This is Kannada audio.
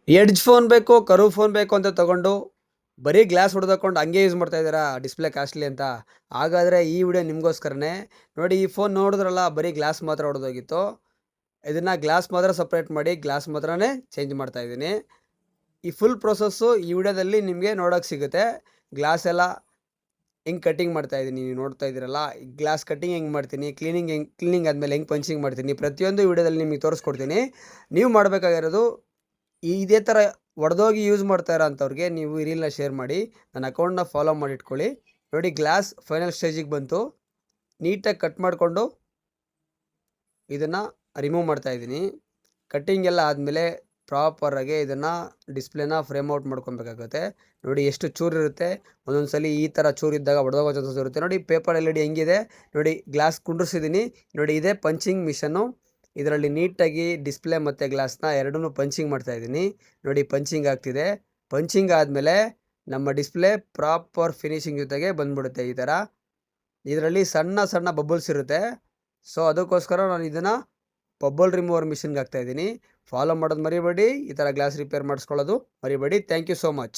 ಎಡ್ಜ್ ಫೋನ್ ಬೇಕು, ಕರ್ವ್ ಫೋನ್ ಬೇಕು ಅಂತ ತಗೊಂಡು ಬರೀ ಗ್ಲಾಸ್ ಹೊಡೆದಾಕೊಂಡು ಹಂಗೆ ಯೂಸ್ ಮಾಡ್ತಾ ಇದ್ದೀರಾ ಡಿಸ್ಪ್ಲೇ ಕಾಸ್ಟ್ಲಿ ಅಂತ. ಹಾಗಾದರೆ ಈ ವಿಡಿಯೋ ನಿಮಗೋಸ್ಕರನೇ. ನೋಡಿ, ಈ ಫೋನ್ ನೋಡಿದ್ರಲ್ಲ, ಬರೀ ಗ್ಲಾಸ್ ಮಾತ್ರ ಹೊಡೆದೋಗಿತ್ತು. ಇದನ್ನು ಗ್ಲಾಸ್ ಮಾತ್ರ ಸಪ್ರೇಟ್ ಮಾಡಿ ಗ್ಲಾಸ್ ಮಾತ್ರನೇ ಚೇಂಜ್ ಮಾಡ್ತಾ ಇದ್ದೀನಿ. ಈ ಫುಲ್ ಪ್ರೊಸೆಸ್ಸು ಈ ವಿಡಿಯೋದಲ್ಲಿ ನಿಮಗೆ ನೋಡೋಕ್ಕೆ ಸಿಗುತ್ತೆ. ಗ್ಲಾಸ್ ಎಲ್ಲ ಹೆಂಗೆ ಕಟ್ಟಿಂಗ್ ಮಾಡ್ತಾ ಇದ್ದೀನಿ ನೀವು ನೋಡ್ತಾ ಇದ್ದೀರಲ್ಲ, ಗ್ಲಾಸ್ ಕಟ್ಟಿಂಗ್ ಹೆಂಗೆ ಮಾಡ್ತೀನಿ, ಕ್ಲೀನಿಂಗ್ ಆದಮೇಲೆ ಹೆಂಗೆ ಪಂಚಿಂಗ್ ಮಾಡ್ತೀನಿ, ಪ್ರತಿಯೊಂದು ವಿಡಿಯೋದಲ್ಲಿ ನಿಮಗೆ ತೋರಿಸ್ಕೊಡ್ತೀನಿ. ನೀವು ಮಾಡಬೇಕಾಗಿರೋದು ಇದೇ ಥರ ಒಡೆದೋಗಿ ಯೂಸ್ ಮಾಡ್ತಾ ಇರೋ ಅಂಥವ್ರಿಗೆ ನೀವು ಈ ರೀಲ್ನ ಶೇರ್ ಮಾಡಿ, ನನ್ನ ಅಕೌಂಟ್ನ ಫಾಲೋ ಮಾಡಿ ಇಟ್ಕೊಳ್ಳಿ. ನೋಡಿ, ಗ್ಲಾಸ್ ಫೈನಲ್ ಸ್ಟೇಜಿಗೆ ಬಂತು. ನೀಟಾಗಿ ಕಟ್ ಮಾಡಿಕೊಂಡು ಇದನ್ನು ರಿಮೂವ್ ಮಾಡ್ತಾಯಿದ್ದೀನಿ. ಕಟ್ಟಿಂಗ್ ಎಲ್ಲ ಆದಮೇಲೆ ಪ್ರಾಪರಾಗಿ ಇದನ್ನು ಡಿಸ್ಪ್ಲೇನ ಫ್ರೇಮ್ ಔಟ್ ಮಾಡ್ಕೊಬೇಕಾಗುತ್ತೆ. ನೋಡಿ ಎಷ್ಟು ಚೂರಿರುತ್ತೆ, ಒಂದೊಂದು ಸಲ ಈ ಥರ ಚೂರಿದ್ದಾಗ ಹೊಡೆದೋಗೋ ಚಾನ್ಸಸ್ ಇರುತ್ತೆ. ನೋಡಿ, ಪೇಪರ್ LED ಹೆಂಗಿದೆ ನೋಡಿ, ಗ್ಲಾಸ್ ಕುಂಡ್ರಿಸಿದ್ದೀನಿ. ನೋಡಿ, ಇದೇ ಪಂಚಿಂಗ್ ಮಿಷನ್ನು. ಇದರಲ್ಲಿ ನೀಟಾಗಿ ಡಿಸ್ಪ್ಲೇ ಮತ್ತು ಗ್ಲಾಸ್ನ ಎರಡನ್ನೂ ಪಂಚಿಂಗ್ ಮಾಡ್ತಾಯಿದ್ದೀನಿ. ನೋಡಿ, ಪಂಚಿಂಗ್ ಆಗ್ತಿದೆ. ಪಂಚಿಂಗ್ ಆದಮೇಲೆ ನಮ್ಮ ಡಿಸ್ಪ್ಲೇ ಪ್ರಾಪರ್ ಫಿನಿಶಿಂಗ್ ಜೊತೆಗೆ ಬಂದ್ಬಿಡುತ್ತೆ. ಈ ಥರ ಇದರಲ್ಲಿ ಸಣ್ಣ ಸಣ್ಣ ಬಬಲ್ಸ್ ಇರುತ್ತೆ. ಸೊ ಅದಕ್ಕೋಸ್ಕರ ನಾನು ಇದನ್ನು ಬಬಲ್ ರಿಮೂವರ್ ಮಿಷನ್ಗೆ ಹಾಕ್ತಾಯಿದ್ದೀನಿ. ಫಾಲೋ ಮಾಡೋದು ಮರಿಬೇಡಿ. ಈ ಥರ ಗ್ಲಾಸ್ ರಿಪೇರ್ ಮಾಡಿಸ್ಕೊಳ್ಳೋದು ಮರಿಬೇಡಿ. Thank you so much.